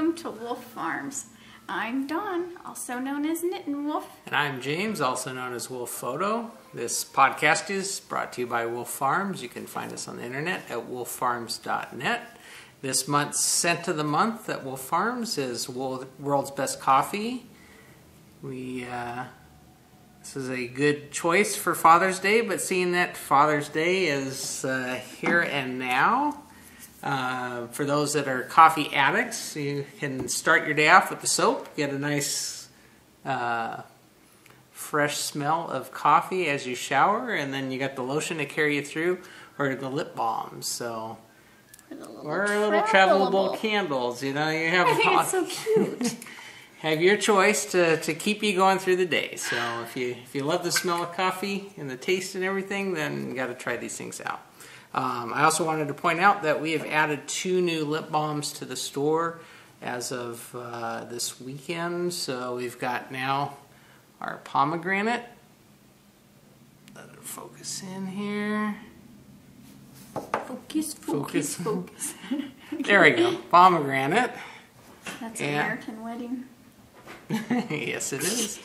welcome to Wolf Farms. I'm Dawn, also known as Knittin' Wolf. And I'm James, also known as Wolf Photo. This podcast is brought to you by Wolf Farms. You can find us on the internet at wolffarms.net. This month's scent of the month at Wolf Farms is World's Best Coffee. This is a good choice for Father's Day, but seeing that Father's Day is here and now, for those that are coffee addicts, you can start your day off with the soap, get a nice fresh smell of coffee as you shower, and then you got the lotion to carry you through, or the lip balms. So, or little travelable candles. You know, you have. I think it's so cute. Have your choice to keep you going through the day. So if you love the smell of coffee and the taste and everything, then you got to try these things out. I also wanted to point out that we have added 2 new lip balms to the store as of this weekend. So we've got now our pomegranate. Let it focus in here. Focus. There we go. Pomegranate. That's an American wedding. Yes, it is.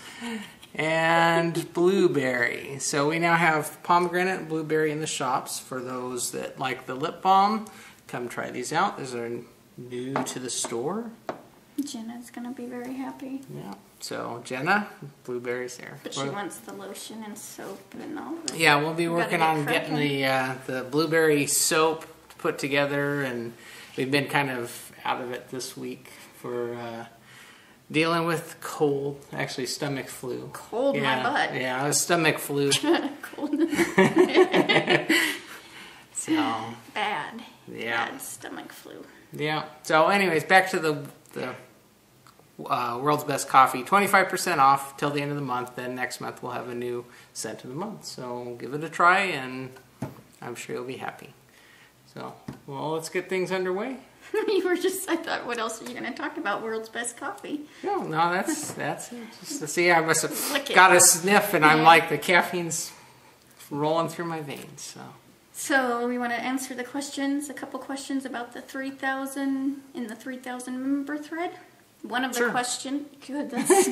And blueberry. So we now have pomegranate and blueberry in the shops. For those that like the lip balm, come try these out. These are new to the store. Jenna's going to be very happy. Yeah. So Jenna, blueberries there. But she wants the lotion and soap and all that. Yeah, we'll be working on getting the blueberry soap put together, and we've been kind of out of it this week for dealing with cold, actually stomach flu. Cold, my butt. Yeah, stomach flu. Cold. So bad. Yeah. Bad stomach flu. Yeah. So anyways, back to the World's Best Coffee. 25% off till the end of the month. Then next month we'll have a new scent of the month. So give it a try, and I'm sure you'll be happy. So, well, let's get things underway. You were just, I thought, what else are you going to talk about? World's Best Coffee. No, that's it. Just to see, I must have got a sniff, and I'm like, the caffeine's rolling through my veins. So we want to answer the questions, a couple questions about the 3,000 in the 3,000 member thread. One of the questions, good, that's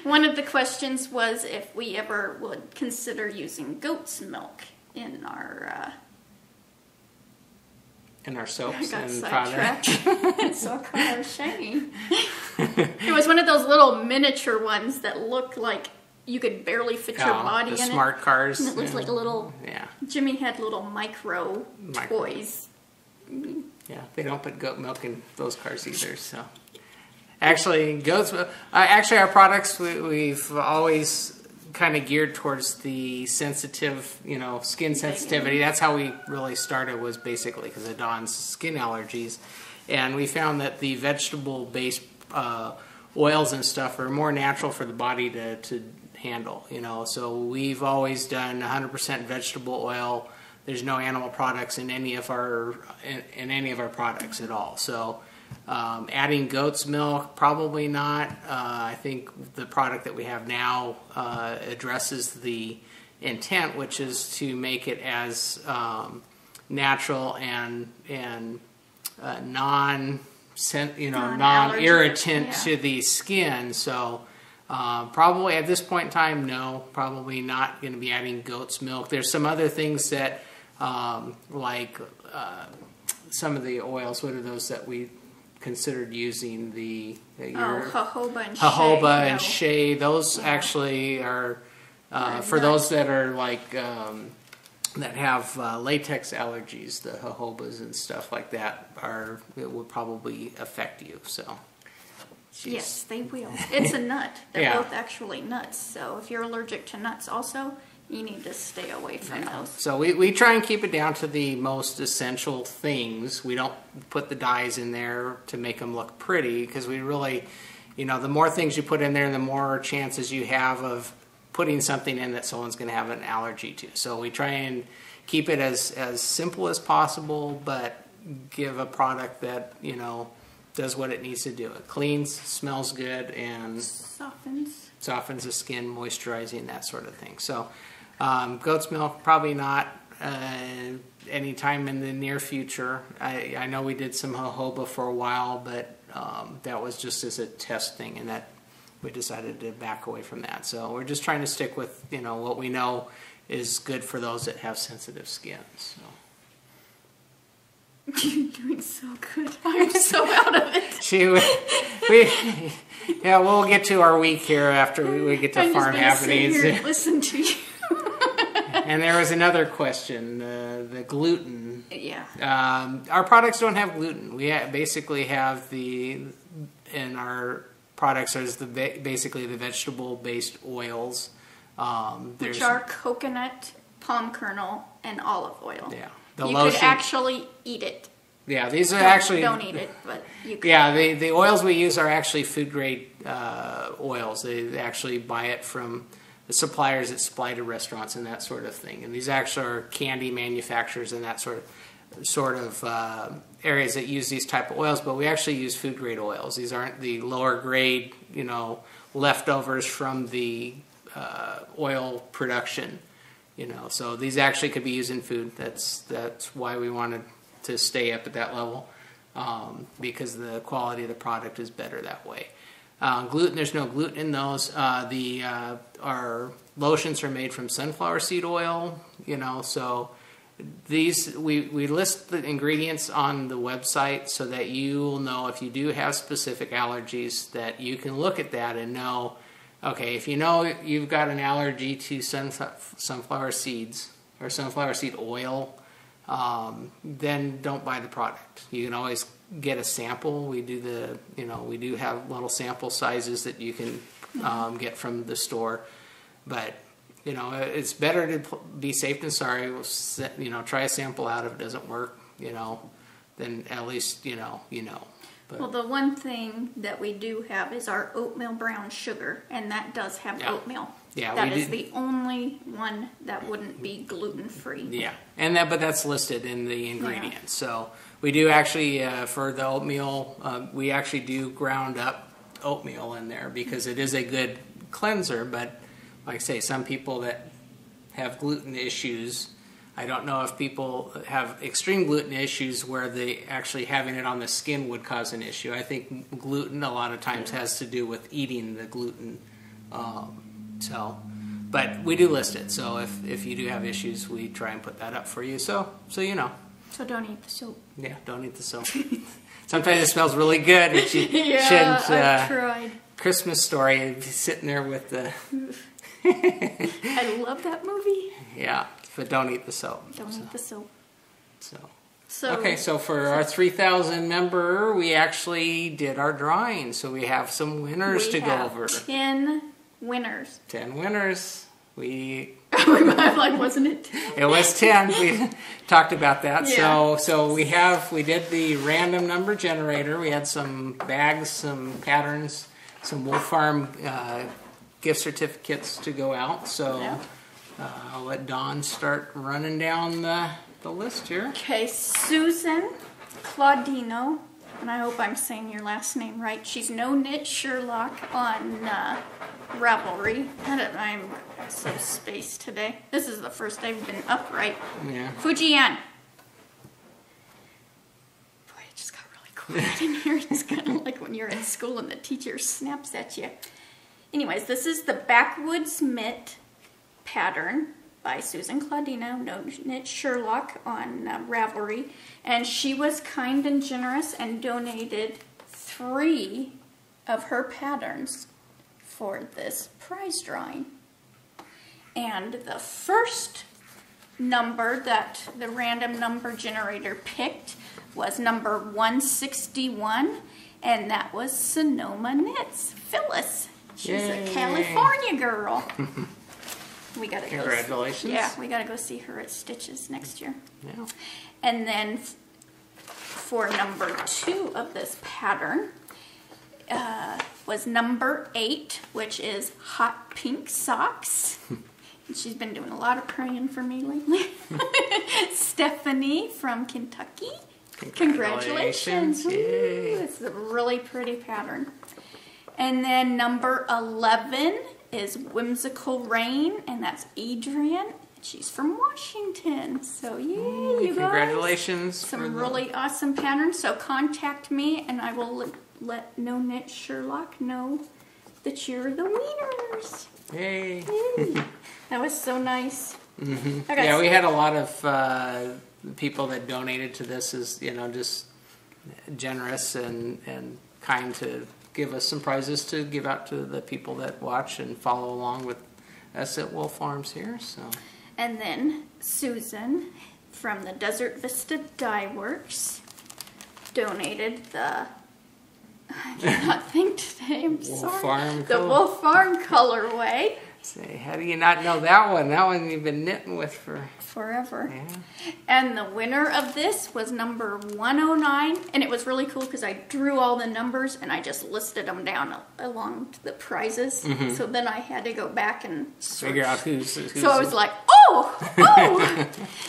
one of the questions was if we ever would consider using goat's milk in our soaps and products. It's so crochet. It was one of those little miniature ones that looked like you could barely fit your body in it. The smart cars. And it looks like a little. Yeah. Jimmy had little micro toys. Yeah, they don't put goat milk in those cars either. So, actually, goat's milk. Actually, our products we've always kind of geared towards the sensitive, skin sensitivity. That's how we really started, was basically because of Dawn's skin allergies. And we found that the vegetable-based oils and stuff are more natural for the body to handle, So we've always done 100% vegetable oil. There's no animal products in any of our products at all. So adding goat's milk, probably not. I think the product that we have now addresses the intent, which is to make it as natural and non-irritant to the skin. So probably at this point in time, no, probably not going to be adding goat's milk. There's some other things that like some of the oils. What are those that we considered using? Jojoba and shea. Those actually are for those that are like that have latex allergies. The jojobas and stuff like that it would probably affect you. So yes, they will. It's a nut. They're both actually nuts. So if you're allergic to nuts, also, you need to stay away from those. So we try and keep it down to the most essential things. We don't put the dyes in there to make them look pretty, because we really, the more things you put in there, the more chances you have of putting something in that someone's going to have an allergy to. So we try and keep it as simple as possible, but give a product that, does what it needs to do. It cleans, smells good, and softens the skin, moisturizing, that sort of thing. So goat's milk, probably not. anytime in the near future. I know we did some jojoba for a while, but that was just as a test thing, and that we decided to back away from that. So we're just trying to stick with, you know, what we know is good for those that have sensitive skin. So. You're doing so good. I'm so out of it. We'll get to our week here after we get to farm happenings. Sit here and listen to you. And there was another question, the gluten. Yeah. Our products don't have gluten. We basically have in our products is basically the vegetable-based oils. Which are coconut, palm kernel, and olive oil. Yeah. You could actually eat it. Yeah, these are actually... Don't eat it, but you could. Yeah, the oils we use are actually food-grade oils. They actually buy it from the suppliers that supply to restaurants and that sort of thing. And these actually are candy manufacturers and that sort of areas that use these type of oils, but we actually use food-grade oils. These aren't the lower-grade, you know, leftovers from the oil production. You know, so these actually could be used in food. That's why we wanted to stay up at that level, because the quality of the product is better that way. Gluten, there's no gluten in those. Our lotions are made from sunflower seed oil. You know, so these we list the ingredients on the website so that you will know if you do have specific allergies, that you can look at that and know. Okay, if you know you've got an allergy to sunflower seeds or sunflower seed oil, then don't buy the product. You can always get a sample. We do have little sample sizes that you can get from the store. But, you know, it's better to be safe than sorry. You know, try a sample out. If it doesn't work, you know, then at least, you know. But. Well, the one thing that we do have is our oatmeal brown sugar, and that does have oatmeal. Yeah, that is the only one that wouldn't be gluten-free. Yeah, but that's listed in the ingredients. Yeah. So we do actually, for the oatmeal, we actually do ground up oatmeal in there because it is a good cleanser. But like I say, some people that have gluten issues, I don't know if people have extreme gluten issues where they actually having it on the skin would cause an issue. I think gluten a lot of times has to do with eating the gluten. But we do list it. So if you do have issues, we try and put that up for you. So you know. So don't eat the soap. Yeah, don't eat the soap. Sometimes it smells really good, but you shouldn't. I tried. Christmas Story, and sitting there with the. I love that movie. Yeah. But don't eat the soap. Don't eat the soap. So for our 3,000 member, we actually did our drawing. So we have some winners to go over. 10 winners. 10 winners. I'm like, wasn't it 10? It was 10. We talked about that. Yeah. So we did the random number generator. We had some bags, some patterns, some Wolf Farm gift certificates to go out. So. Yeah. I'll let Dawn start running down the list here. Okay, Susan Claudino, and I hope I'm saying your last name right. She's No Knit Sherlock on Ravelry. I'm so spaced today. This is the first I've been upright. Yeah. Fujian. Boy, it just got really quiet in here. It's kind of like when you're in school and the teacher snaps at you. Anyways, this is the Backwoods MIT pattern by Susan Claudino, No Knit Sherlock on Ravelry, and she was kind and generous and donated 3 of her patterns for this prize drawing. And the first number that the random number generator picked was number 161, and that was Sonoma Knits, Phyllis. She's a California girl. We gotta Congratulations. We gotta go see her at Stitches next year. Yeah. And then for number 2 of this pattern was number 8, which is Hot Pink Socks. And she's been doing a lot of praying for me lately. Stephanie from Kentucky. Congratulations. Yay. It's a really pretty pattern. And then number 11 is Whimsical Rain, and that's Adrian. She's from Washington. So yay, you guys. Congratulations. Some really awesome patterns. So contact me and I will let No Knit Sherlock know that you're the winners. Yay. Yay. That was so nice. Mm-hmm. Yeah, we had a lot of people that donated to this, as you know, just generous and kind to give us some prizes to give out to the people that watch and follow along with us at Wolf Farms here. So. And then Susan from the Desert Vista Dye Works donated the, I cannot think today, I'm sorry. The Wolf Farm colorway. Say, how do you not know that one? That one you've been knitting with for forever. Yeah. And the winner of this was number 109, and it was really cool because I drew all the numbers and I just listed them down along to the prizes. Mm-hmm. So then I had to go back and figure out who's so I was like, oh.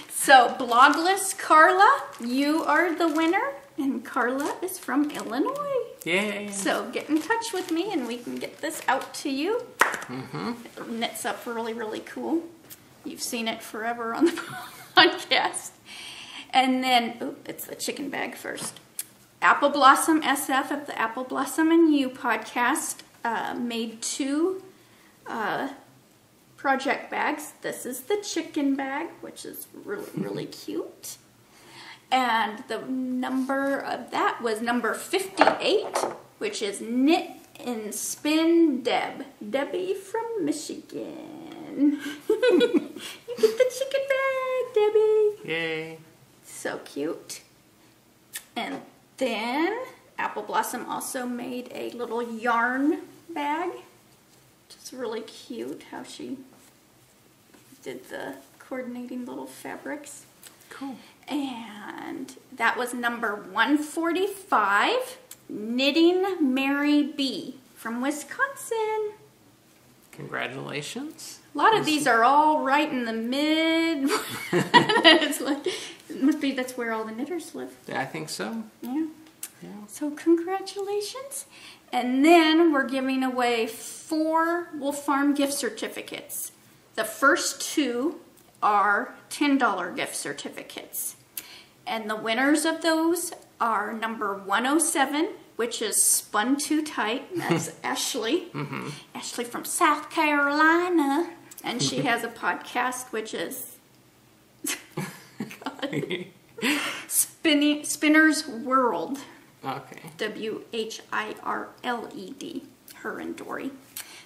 So Blogless Carla, you are the winner, and Carla is from Illinois. Yay. So get in touch with me and we can get this out to you. Mm-hmm. It knits up really, really cool. You've seen it forever on the podcast. And then, it's the chicken bag first. Apple Blossom SF of the Apple Blossom and You podcast made 2 project bags. This is the chicken bag, which is really, really cute. And the number of that was number 58, which is Knit and Spin Deb. Debbie from Michigan. You get the chicken bag, Debbie. Yay. So cute. And then Apple Blossom also made a little yarn bag. Just really cute how she did the coordinating little fabrics. Cool. And that was number 145, Knitting Mary B from Wisconsin. Congratulations. A lot of these are all right in the mid. It's like, it must be that's where all the knitters live. I think so. Yeah. Yeah. So congratulations. And then we're giving away 4 Wolf Farm gift certificates. The first 2 are $10 gift certificates. And the winners of those are number 107, which is Spun Too Tight. That's Ashley. Mm-hmm. Ashley from South Carolina. And she has a podcast, which is Spinner's World. Okay. WHIRLED. Her and Dory.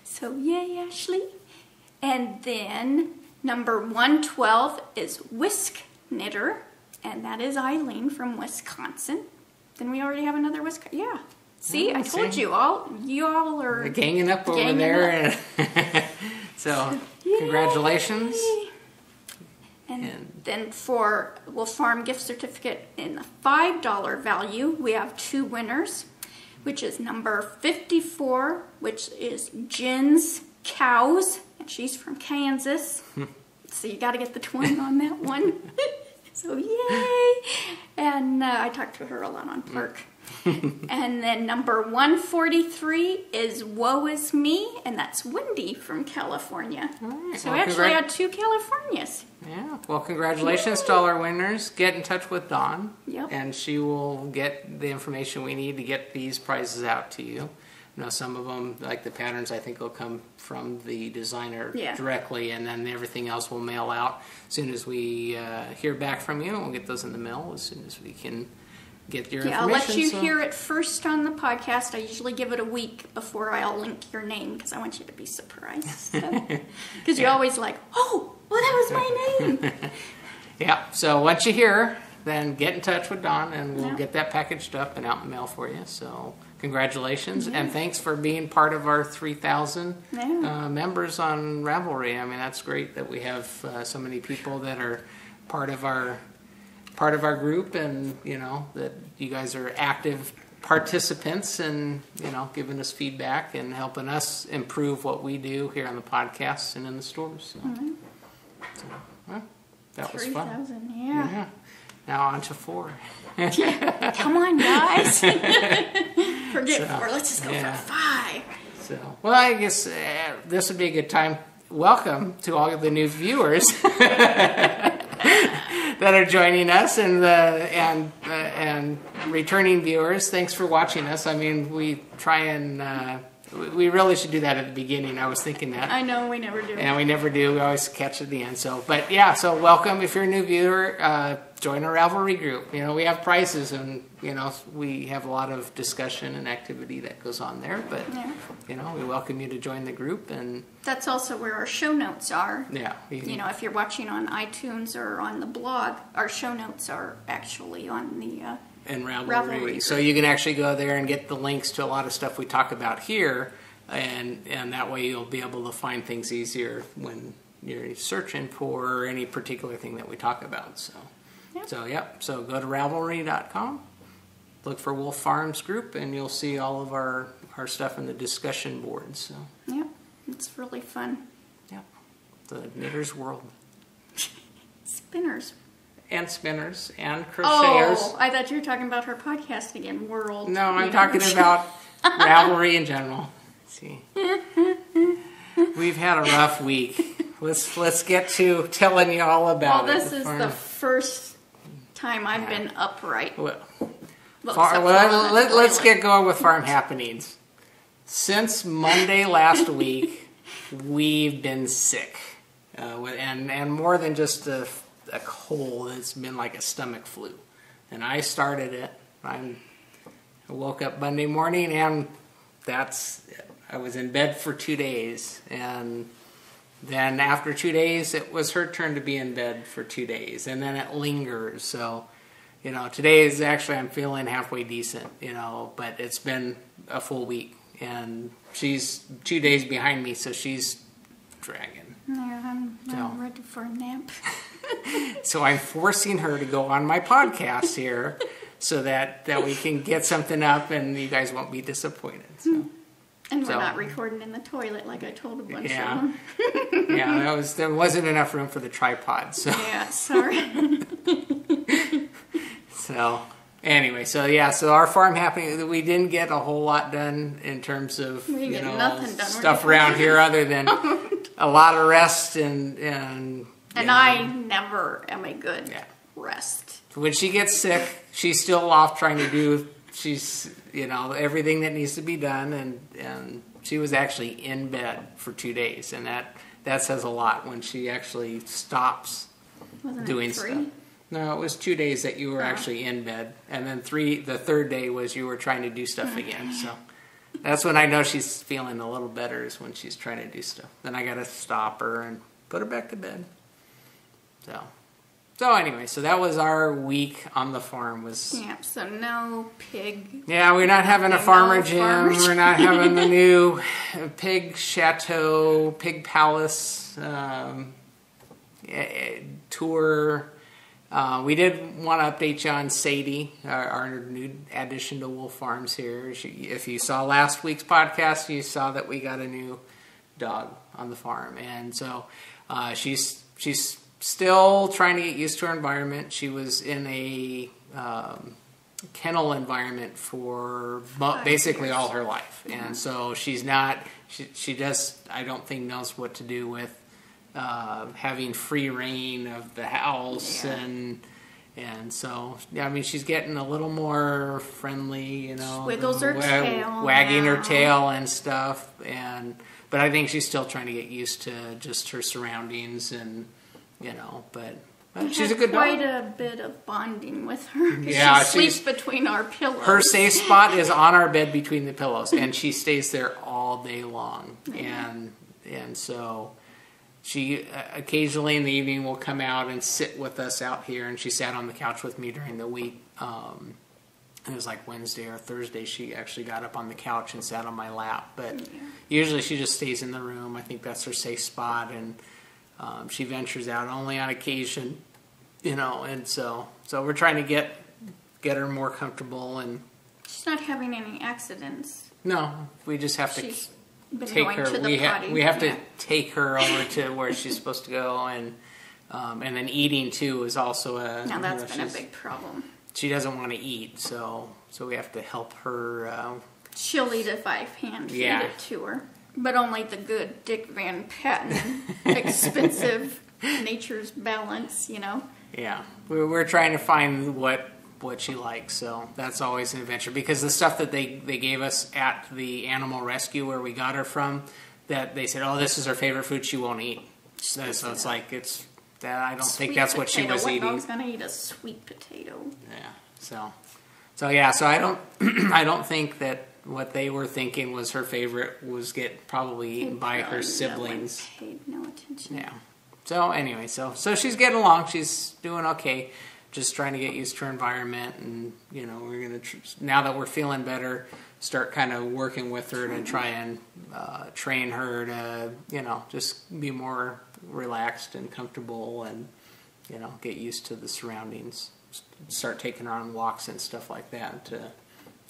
So yay, Ashley. And then number 112 is Whisk Knitter, and that is Eileen from Wisconsin. Then we already have another Wisconsin. Yeah. See, I told you all. You all are we're ganging up over there. So, yay. Congratulations. And then for Wolf Farm gift certificate in the $5 value, we have 2 winners, which is number 54, which is Jen's Cows, and she's from Kansas. So you got to get the twin on that one. So yay! And I talked to her a lot on Park. And then number 143 is Woe Is Me, and that's Wendy from California. Right. So we actually had 2 Californias. Yeah. Well, congratulations to all our winners. Get in touch with Dawn, and she will get the information we need to get these prizes out to you. You know, some of them, like the patterns, I think will come from the designer directly, and then everything else will mail out as soon as we hear back from you. We'll get those in the mail as soon as we can get your information. I'll let you hear it first on the podcast. I usually give it a week before I'll link your name because I want you to be surprised. Because you're always like, oh, well, that was my name. Yeah, so once you hear, then get in touch with Dawn, and we'll get that packaged up and out in the mail for you. So congratulations, and thanks for being part of our 3,000 members on Ravelry. I mean, that's great that we have so many people that are part of our group, and you know that you guys are active participants, and you know giving us feedback and helping us improve what we do here on the podcast and in the stores. So, that was fun. 3,000, yeah. Now on to 4. Come on, guys. Forget 4. Let's just go for 5. So, well, I guess this would be a good time. welcome to all of the new viewers that are joining us, and returning viewers. Thanks for watching us. I mean, we try and we really should do that at the beginning. I was thinking that. I know, we never do. And we never do. We always catch at the end. So, but yeah, so welcome. If you're a new viewer, join our Ravelry group. You know, we have prizes, and you know, we have a lot of discussion and activity that goes on there. But you know, we welcome you to join the group, and that's also where our show notes are. Yeah. You know, if you're watching on iTunes or on the blog, our show notes are actually on the and Ravelry. So you can actually go there and get the links to a lot of stuff we talk about here, and that way you'll be able to find things easier when you're searching for any particular thing that we talk about. So, so go to Ravelry.com, look for Wolf Farms Group, and you'll see all of our stuff in the discussion boards. So, yeah, it's really fun. Yeah, the knitter's world. Spinners. And spinners and crocheters. Oh, I thought you were talking about her podcast again, World. No, I'm talking about Ravelry in general. Let's see, we've had a rough week. Let's get to telling you all about it. Well, this is the first time I've been upright. Let's get going with farm happenings. Since Monday last week, we've been sick, and more than just a cold. It's been like a stomach flu, and I started it. I woke up Monday morning, and I was in bed for 2 days, and then after 2 days, it was her turn to be in bed for 2 days, and then it lingers. So, you know, today is actually, I'm feeling halfway decent, you know, but it's been a full week, and she's 2 days behind me, so she's dragging. Yeah, I'm ready for a nap. So I'm forcing her to go on my podcast here so that we can get something up and you guys won't be disappointed. So. And we're not recording in the toilet like I told a bunch of them. Yeah, there wasn't enough room for the tripod. So. Yeah, sorry. So anyway, so our farm happening, we didn't get a whole lot done in terms of stuff around here other than a lot of rest and I never am a good rest. When she gets sick, she's still off trying to do everything that needs to be done, and she was actually in bed for 2 days, and that says a lot when she actually stops doing stuff. No, it was 2 days that you were actually in bed, and then the third day was you were trying to do stuff again. So that's when I know she's feeling a little better, is when she's trying to do stuff. Then I got to stop her and put her back to bed. So anyway, so that was our week on the farm. So no pig. Yeah, we're not having a farmer gym. We're not having the new pig chateau, pig palace tour. We did want to update you on Sadie, our new addition to Wolf Farms here. If you saw last week's podcast, you saw that we got a new dog on the farm, and so she's still trying to get used to her environment. She was in a kennel environment for basically all her life, and so she's not. She just, I don't think, knows what to do with having free reign of the house, and so I mean, she's getting a little more friendly, you know. She wiggles her tail, wagging her tail and stuff, but I think she's still trying to get used to just her surroundings, and but she's a good dog. Quite a bit of bonding with her. Yeah, she sleeps between our pillows. Her safe spot is on our bed between the pillows, and she stays there all day long, and so. She occasionally in the evening will come out and sit with us out here, and she sat on the couch with me during the week. It was like Wednesday or Thursday she actually got up on the couch and sat on my lap. But usually she just stays in the room. I think that's her safe spot, and she ventures out only on occasion, and so we're trying to get her more comfortable. And she's not having any accidents. No, we just have to take her. To the potty. We have to take her over to where she's supposed to go, and then eating too is also a. Now that's been a big problem. She doesn't want to eat, so we have to help her. She'll eat if I hand feed it to her. But only the good Dick Van Patten, expensive Nature's Balance, you know. Yeah, we're trying to find what she likes, so that's always an adventure. Because the stuff that they gave us at the animal rescue where we got her from, that they said, oh, this is her favorite food, she won't eat. So it's like, I don't think that's what she was eating. What dog's gonna eat a sweet potato? Yeah, so I don't I don't think that what they were thinking was her favorite was get probably eaten by her siblings. Paid no attention. Yeah. So anyway, so she's getting along. She's doing okay. Just trying to get used to her environment, and you know, we're gonna now that we're feeling better, start kind of working with her to try and train her to, you know, just be more relaxed and comfortable, and you know, get used to the surroundings. Start taking her on walks and stuff like that to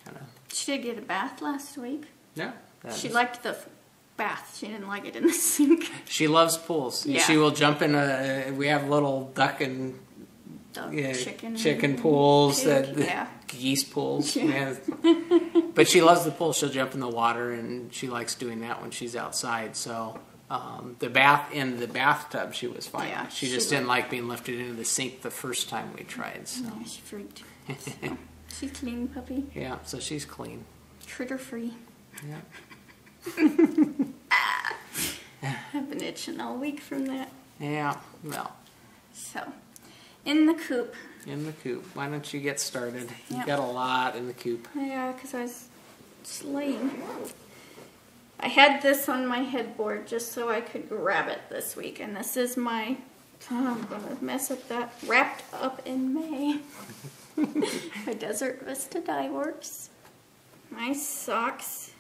kind of. She did get a bath last week. Yeah. She liked the bath. She didn't like it in the sink. She loves pools. Yeah. She will jump in we have little duck and chicken pools, geese pools. Yeah. But she loves the pool. She'll jump in the water, and she likes doing that when she's outside. So the bath in the bathtub, she was fine. Yeah, she just didn't like being lifted into the sink the first time we tried. So. Yeah, she freaked. So, she's a clean puppy. Yeah, so she's clean. Critter free. Yeah. I've been itching all week from that. Yeah, well. So, in the coop. In the coop. Why don't you get started? Yep. You've got a lot in the coop. Yeah, because I was slaying. I had this on my headboard just so I could grab it this week. And this is my, I'm going to mess up that, Wrapped Up in May. My Desert Vista Dye Works. My socks.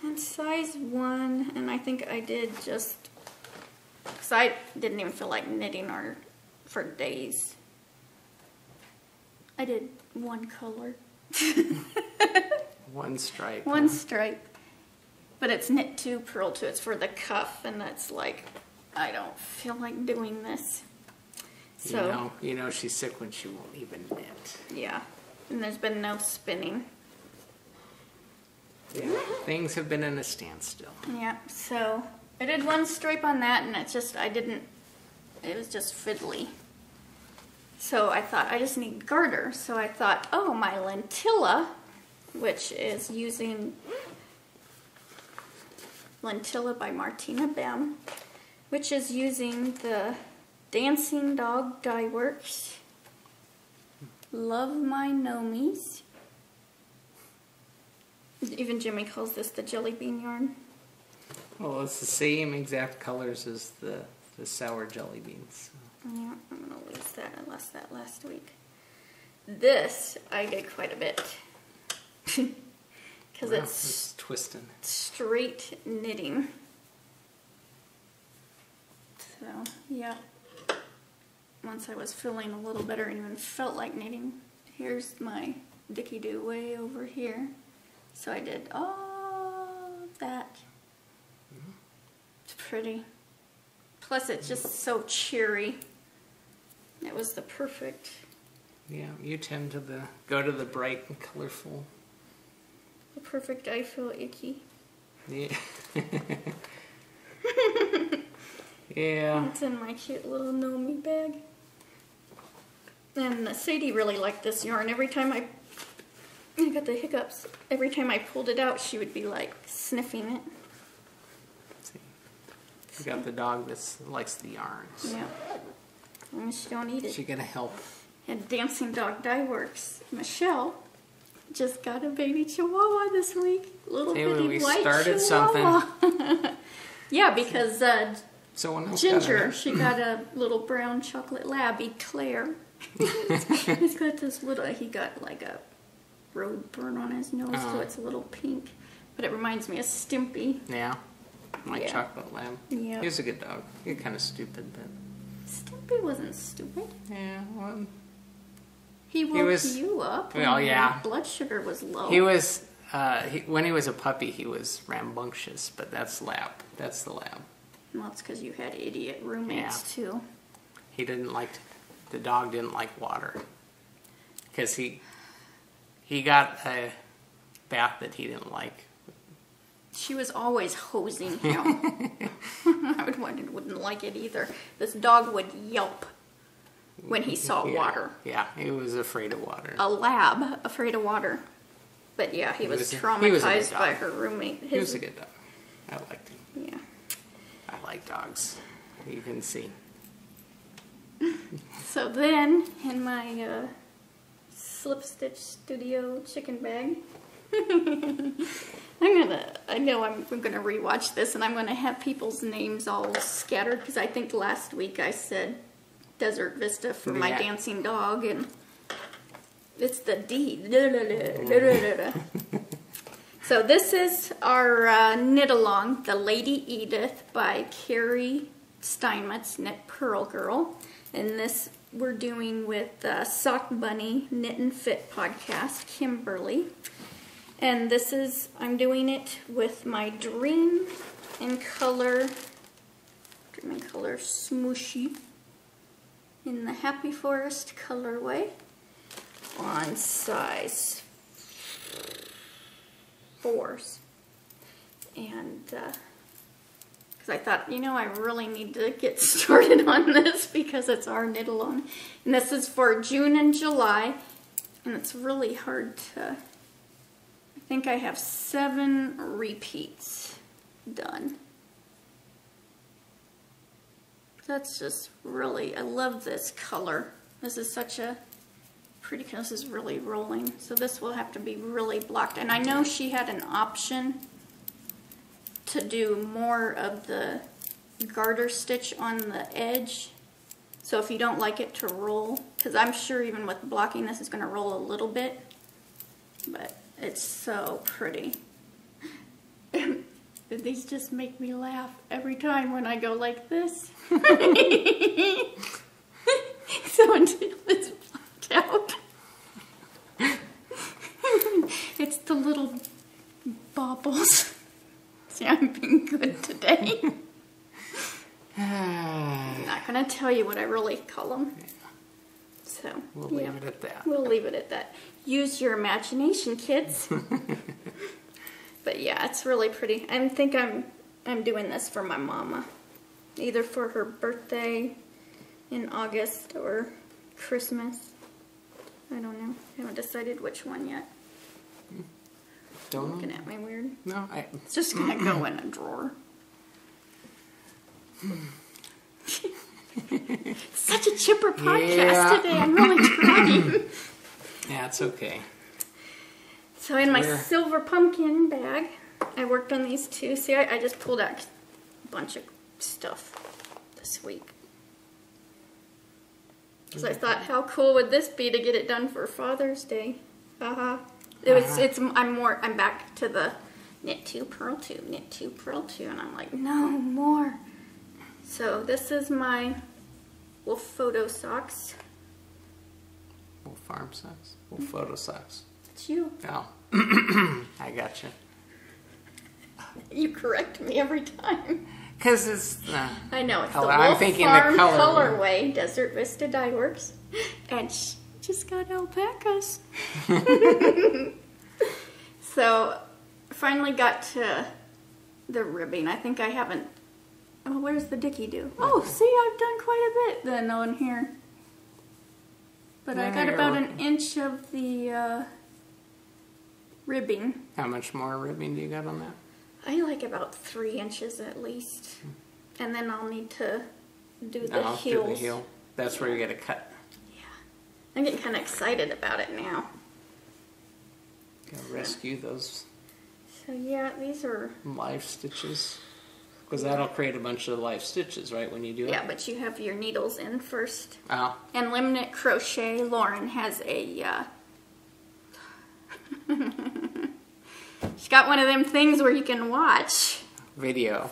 And size 1. And I think I did just, because I didn't even feel like knitting for days. I did one color. One stripe. One stripe. But it's knit 2, purl 2. It's for the cuff, and that's like, I don't feel like doing this. So you know she's sick when she won't even knit. Yeah. And there's been no spinning. Yeah. Things have been in a standstill. Yeah. So I did one stripe on that, and it's just, it was just fiddly. So I thought, I just need garter. So I thought, oh, my Lentilla, which is using Lentilla by Martina Bem, which is using the Dancing Dog Dye Works. Love My Nomies. Even Jimmy calls this the jelly bean yarn. Well, it's the same exact colors as the sour jelly beans. Yeah, I'm going to lose that. I lost that last week. This, I did quite a bit. Because it's twisting. Straight knitting. So, yeah. Once I was feeling a little better and even felt like knitting, here's my Dicky Doo way over here. So I did all that. It's pretty. Plus it's just so cheery. It was the perfect. Yeah, you tend to go to the bright and colorful. The perfect I feel icky. Yeah. Yeah. It's in my cute little Nomi bag. And Sadie really liked this yarn. Every time I got the hiccups. Every time I pulled it out, she would be like sniffing it. See, you got the dog that likes the yarns. Yeah. And she don't eat it. She's gonna help. And Dancing Dog Dye Works. Michelle just got a baby chihuahua this week. Little bitty white started chihuahua. Something. Yeah, because someone else Ginger, she got a little brown chocolate labby, Claire. He's got this little, he got like a road burn on his nose, so it's a little pink. But it reminds me of Stimpy. Yeah. My chocolate lab. Yeah. He was a good dog. He was kind of stupid, but... Stimpy wasn't stupid. Yeah, well... He woke you up when your blood sugar was low. He was, when he was a puppy, he was rambunctious, but that's lab. That's the lab. Well, it's because you had idiot roommates, too. He didn't like, the dog didn't like water. Because he got a bath that he didn't like. She was always hosing him. I wouldn't like it either. This dog would yelp when he saw water. Yeah, he was afraid of water. A lab afraid of water. But yeah, he was traumatized by her roommate. He was a good dog. I liked him. Yeah. I like dogs. You can see. So then, in my Slip Stitch Studio chicken bag, I know I'm gonna rewatch this, and I'm gonna have people's names all scattered because I think last week I said Desert Vista for my dancing dog, and it's the D. So this is our knit along, The Lady Edith by Carrie Steinmetz, Knit Pearl Girl, and this we're doing with Sock Bunny Knit and Fit podcast, Kimberly. And this is, I'm doing it with my Dream in Color Smooshy in the Happy Forest colorway on size 4s. And because I thought, you know, I really need to get started on this because it's our knit along. And this is for June and July, and it's really hard to... I think I have 7 repeats done. That's just really, I love this color. This is such a pretty, this is really rolling. So this will have to be really blocked. And I know she had an option to do more of the garter stitch on the edge. So if you don't like it to roll, because I'm sure even with blocking this, it's going to roll a little bit. But it's so pretty. These just make me laugh every time when I go like this. So until it's blocked out. It's the little baubles. See, I'm being good today. I'm not going to tell you what I really call them. So we'll leave it at that. We'll leave it at that. Use your imagination, kids. But yeah, it's really pretty. I think I'm doing this for my mama, either for her birthday in August or Christmas. I don't know. I haven't decided which one yet. Don't know. Looking at me weird. No, it's just gonna go in a drawer. Such a chipper podcast today. I'm really trying. Yeah, it's okay. So in my silver pumpkin bag, I worked on these two. See, I just pulled out a bunch of stuff this week. Because I thought, how cool would this be to get it done for Father's Day? Haha. I'm back to the knit 2, purl 2, knit 2, purl 2, and I'm like, no more. So this is my Wolf Photo Socks. Wolf Farm Socks? Wolf Photo Socks. It's you. Oh. I gotcha. You correct me every time. Because it's I know, it's color. the Wolf I'm thinking Farm the colorway, Desert Vista Dye Works. And she just got alpacas. So, finally got to the ribbing. I think I haven't... Oh, where's the dicky do? Oh, see, I've done quite a bit then on here. But I got about an inch of the ribbing. How much more ribbing do you got on that? I like about 3 inches at least. And then I'll need to do the heels. Do the heel. That's where you get a cut. Yeah. I'm getting kind of excited about it now. Gotta rescue those. So yeah, these are... life stitches. Because that'll create a bunch of life stitches, right, when you do it? Yeah, but you have your needles in first. Oh. And Limnit Crochet, Lauren has a... She's got one of them things where you can watch. Video.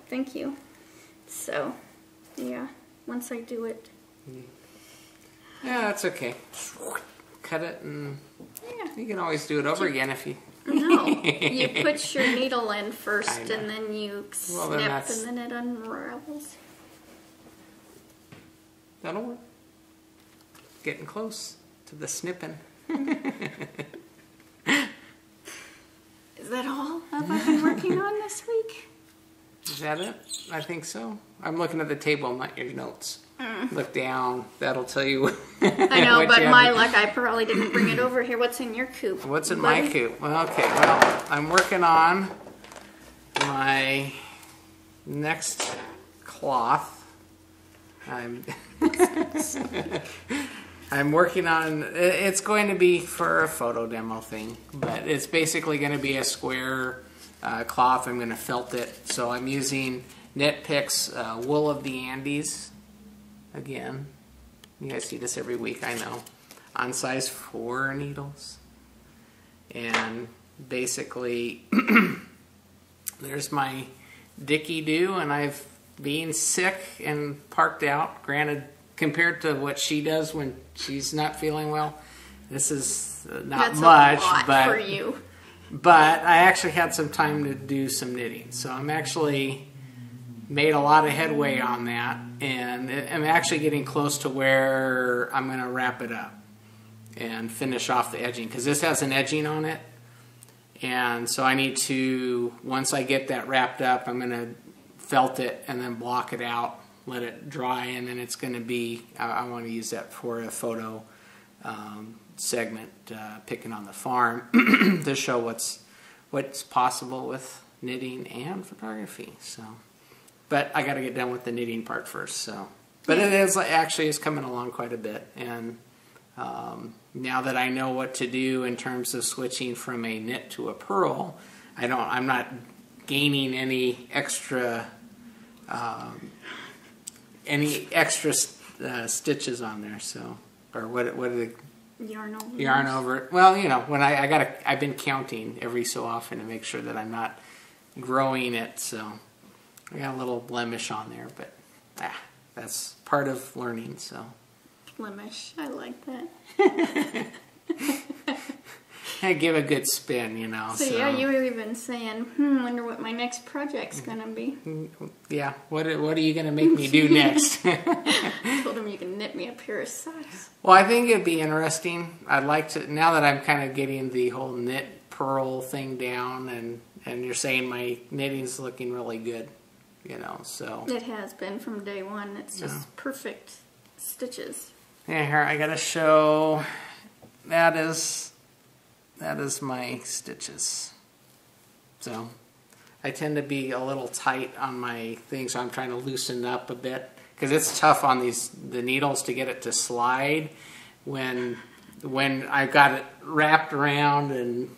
Thank you. So, yeah, once I do it. Yeah, that's okay. Cut it and you can always do it over again if you... No, you put your needle in first and then you snip and then it unravels. That'll work. Getting close to the snipping. Is that all I've been working on this week? Is that it? I think so. I'm looking at the table, not your notes. Look down. That'll tell you. I know, but my luck, I probably didn't bring it over here. What's in your coop? What's in my coop? Well, okay, well, I'm working on my next cloth. I'm working on, it's going to be for a photo demo thing, but it's basically going to be a square cloth. I'm going to felt it. So I'm using Knit Picks Wool of the Andes. Again, you guys see this every week, I know. On size 4 needles. And basically, there's my Dicky-Doo, and I've been sick and parked out. Granted, compared to what she does when she's not feeling well, this is not much, a lot but for you. But I actually had some time to do some knitting, so I'm actually made a lot of headway on that, and I'm actually getting close to where I'm going to wrap it up and finish off the edging, because this has an edging on it, and so I need to, once I get that wrapped up, I'm going to felt it and then block it out, let it dry, and then it's going to be, I want to use that for a photo segment, picking on the farm, to show what's possible with knitting and photography. So, but I got to get done with the knitting part first. So, but it is actually is coming along quite a bit, and now that I know what to do in terms of switching from a knit to a purl, I'm not gaining any extra stitches on there. So, or what are the yarn over it. Well, you know, when I've been counting every so often to make sure that I'm not growing it, so I got a little blemish on there, but that's part of learning. So blemish, I like that. I give a good spin, you know. So yeah, you were even saying, wonder what my next project's gonna be. Yeah, what are you gonna make me do next? I told him you can knit me a pair of socks. Well, I think it'd be interesting. I'd like to, now that I'm kind of getting the whole knit purl thing down, and you're saying my knitting's looking really good, you know, so. It has been from day one. It's just perfect stitches. Yeah, here, I gotta show, that is my stitches. So I tend to be a little tight on my thing, so I'm trying to loosen up a bit, because it's tough on the needles to get it to slide when I've got it wrapped around, and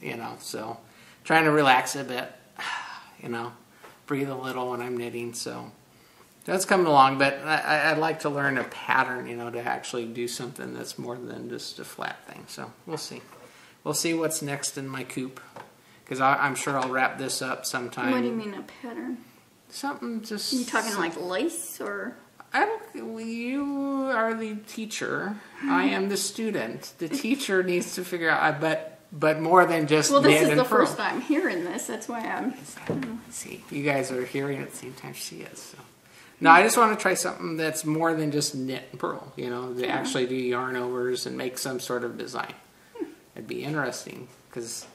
you know, so trying to relax a bit, you know, breathe a little when I'm knitting. So that's coming along, but I'd like to learn a pattern, you know, to actually do something that's more than just a flat thing. So we'll see. We'll see what's next in my coop, because I'm sure I'll wrap this up sometime. What do you mean a pattern? Something just... You talking like lace, or? You are the teacher. I am the student. The teacher needs to figure out, but more than just knit and purl. Well, this is the first time hearing this. That's why I'm... See, you guys are hearing it at the same time she is. So. No, I just want to try something that's more than just knit and purl, you know, to actually do yarn overs and make some sort of design. It'd be interesting, because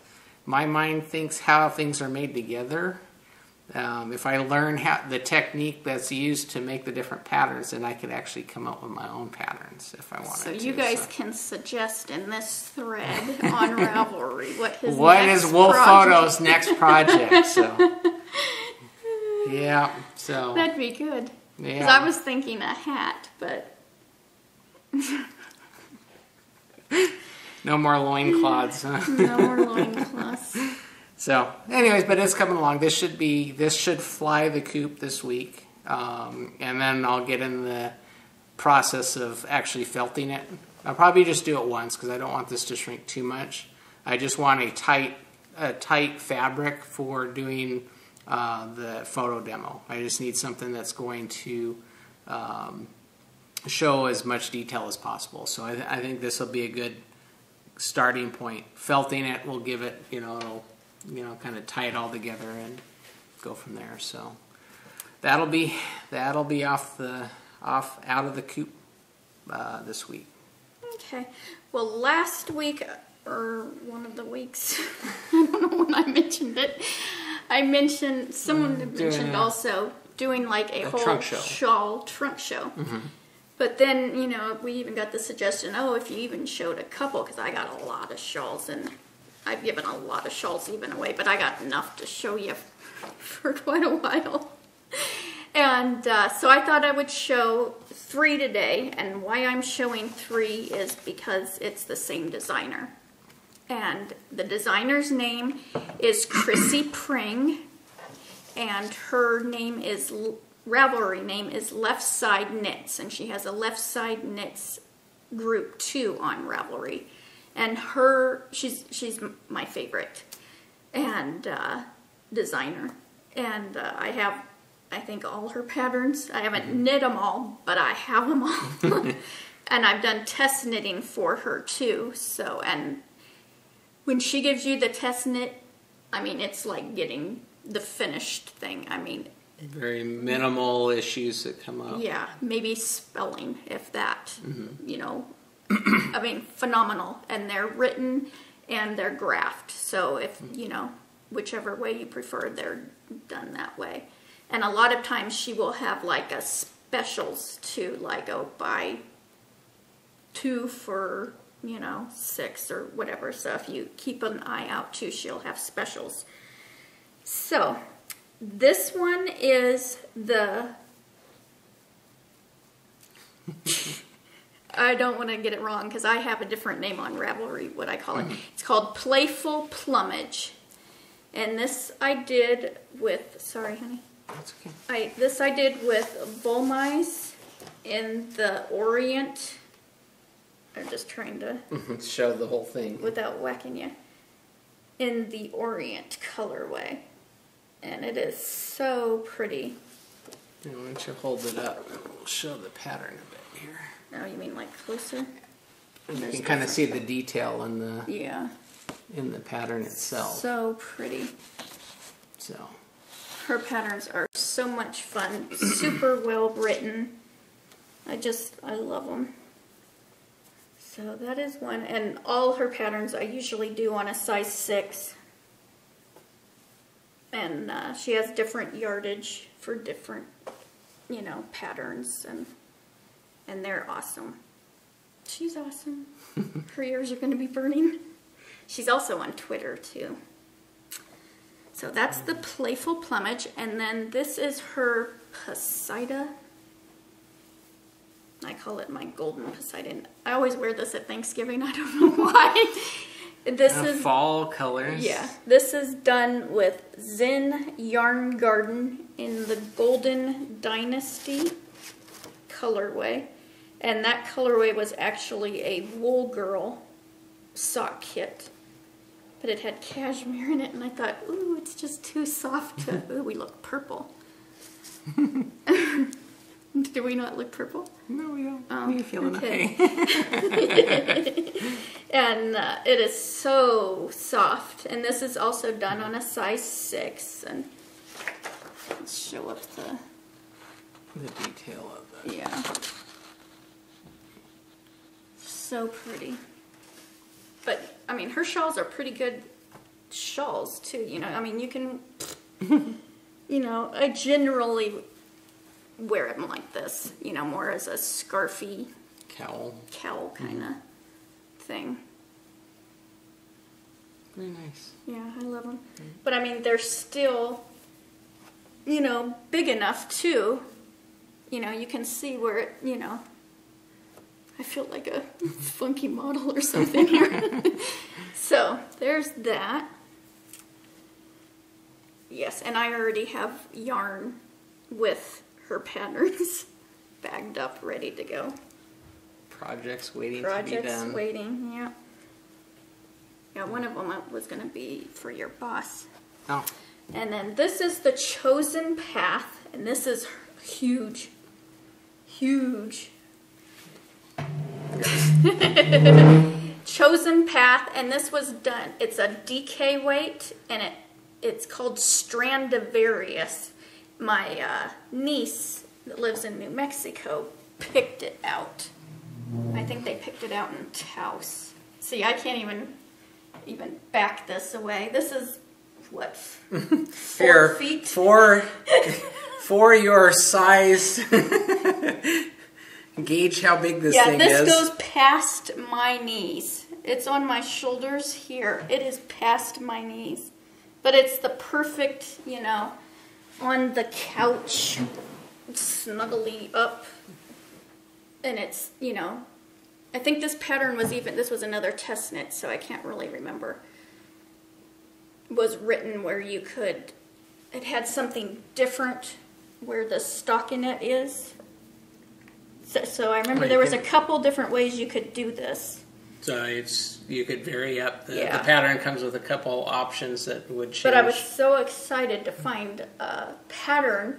my mind thinks how things are made together. If I learn the technique that's used to make the different patterns, then I could actually come up with my own patterns if I wanted to. So you guys can suggest in this thread on Ravelry what is Wolf Photo's next project. So yeah, so that'd be good. Yeah, because I was thinking a hat, but no more loincloths. Huh? No more loincloths. So, anyways, but it's coming along. This should fly the coop this week, and then I'll get in the process of actually felting it. I'll probably just do it once, because I don't want this to shrink too much. I just want a tight fabric for doing the photo demo. I just need something that's going to show as much detail as possible. So I think this will be a good starting point. Felting it will give it, it'll, kind of tie it all together and go from there. So that'll be out of the coop this week. Okay. Well, last week or one of the weeks. I don't know when I mentioned it. Someone had mentioned also doing like a whole trunk show. shawl trunk show. But then, you know, we even got the suggestion, oh, if you even showed a couple, because I got a lot of shawls, and I've given a lot of shawls even away, but I got enough to show you for quite a while. And so I thought I would show 3 today, and why I'm showing 3 is because it's the same designer. And the designer's name is Chrissy Pring, and her name is Ravelry name is Left Side Knits, and she has a Left Side Knits group too on Ravelry, and she's my favorite and designer, and I think all her patterns. I haven't knit them all, but I have them all. And I've done test knitting for her too. So, and when she gives you the test knit, I mean, it's like getting the finished thing. I mean, very minimal issues that come up. Yeah, maybe spelling, if that. You know, I mean, phenomenal. And they're written and they're graphed. So if, you know, whichever way you prefer, they're done that way. And a lot of times she will have like a specials too, like, oh, buy 2 for, you know, 6 or whatever. So if you keep an eye out too, she'll have specials. So this one is the, I don't want to get it wrong because I have a different name on Ravelry, what I call it. It's called Playful Plumage. And this I did with, sorry honey. That's okay. This I did with Volmise in the Orient. I'm just trying to show the whole thing without whacking you. In the Orient colorway, and it is so pretty. And why don't you hold it up? We'll show the pattern a bit here. Oh, you mean like closer? And you can kind of see the detail in the in the pattern itself. So pretty. So. Her patterns are so much fun, super well written. I love them. So that is one, and all her patterns I usually do on a size 6. And she has different yardage for different, you know, patterns, and they're awesome. She's awesome. Her ears are going to be burning. She's also on Twitter too. So that's the Playful Plumage, and then this is her Poseidon. I call it my golden Poseidon. I always wear this at Thanksgiving. I don't know why. This is fall colors. Yeah, this is done with Zen Yarn Garden in the Golden Dynasty colorway, and that colorway was actually a Wool Girl sock kit. But it had cashmere in it, and I thought, ooh, it's just too soft to, ooh, we look purple. Do we not look purple? No, we don't. Oh, we feel okay. And it is so soft. And this is also done on a size 6. And let's show up the detail of it. Yeah. So pretty. But, I mean, her shawls are pretty good shawls, too. You know, I mean, you can, you know, I generally wear them like this, you know, more as a scarfy cowl kind of thing. Very nice. Yeah, I love them. But, I mean, they're still, you know, big enough, too. You know, you can see where it, you know, I feel like a funky model or something here. So, there's that. Yes, and I already have yarn with her patterns bagged up, ready to go. Projects waiting to be done. Projects waiting, yeah. Yeah, one of them was going to be for your boss. Oh. And then this is the Chosen Path, and this is huge. Huge. Chosen Path, and this was done, it's a DK weight, and it's called Strand of Various. My niece that lives in New Mexico picked it out. I think they picked it out in Taos. See, I can't even, even back this away. This is, what, 4 feet? For your size, gauge how big this thing is. Yeah, this goes past my knees. It's on my shoulders here. It is past my knees. But it's the perfect, you know, on the couch, snuggly up. And it's, you know, I think this pattern was this was another test knit, so I can't really remember. It was written where you could, it had something different where the stockinette is. So I remember there was a couple different ways you could do this. So you could vary up. The pattern comes with a couple options that would change. But I was so excited to find a pattern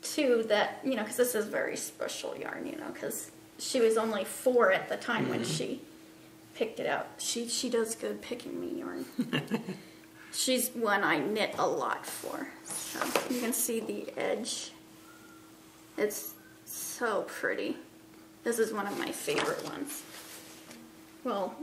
too that, you know, because this is very special yarn, you know, because she was only 4 at the time when she picked it out. She does good picking me yarn. She's one I knit a lot for. So you can see the edge. It's so pretty. This is one of my favorite ones. Well,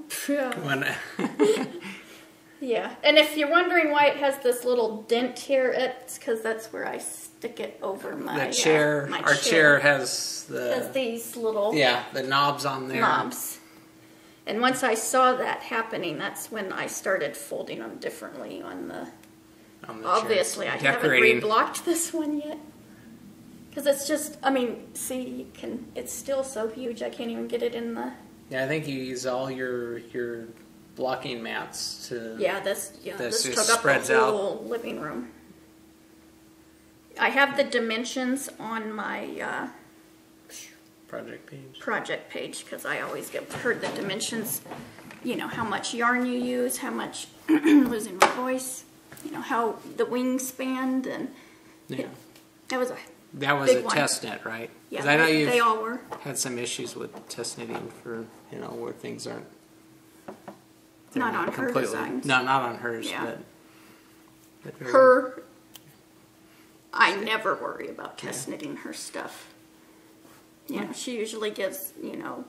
yeah. And if you're wondering why it has this little dent here, it's because that's where I stick it over my chair. My Our chair has these little the knobs on there. Knobs. And once I saw that happening, that's when I started folding them differently on the obviously, I haven't reblocked this one yet. Because it's just, I mean, see, you can, it's still so huge, I can't even get it in the... Yeah, I think you use all your blocking mats to... Yeah, this took up the whole living room. I have the dimensions on my project page because I always give her the dimensions, you know, how much yarn you use, how much, losing my voice, you know, how the wingspan, and that was a test knit, right? Yeah, I know they all were. Had some issues with test knitting for, you know, where things aren't... Not on her designs. No, not on hers, but her... I never worry about test knitting her stuff. You know, she usually gives, you know,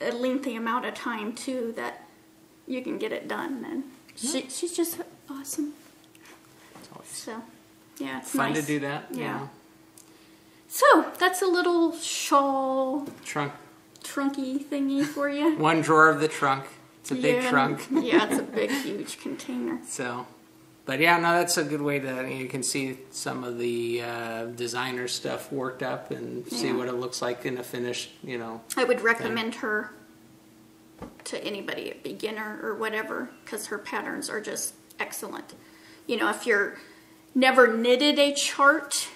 a lengthy amount of time, too, that you can get it done. And she's just awesome. So, yeah, it's fun to do that. Yeah. So, that's a little shawl... Trunky thingy for you. One drawer of the trunk. It's a big trunk. Yeah, it's a big, huge container. So... But yeah, no, that's a good way to, you can see some of the designer stuff worked up and see what it looks like in a finished, you know. I would recommend her to anybody, a beginner or whatever, because her patterns are just excellent. You know, if you're never knitted a chart,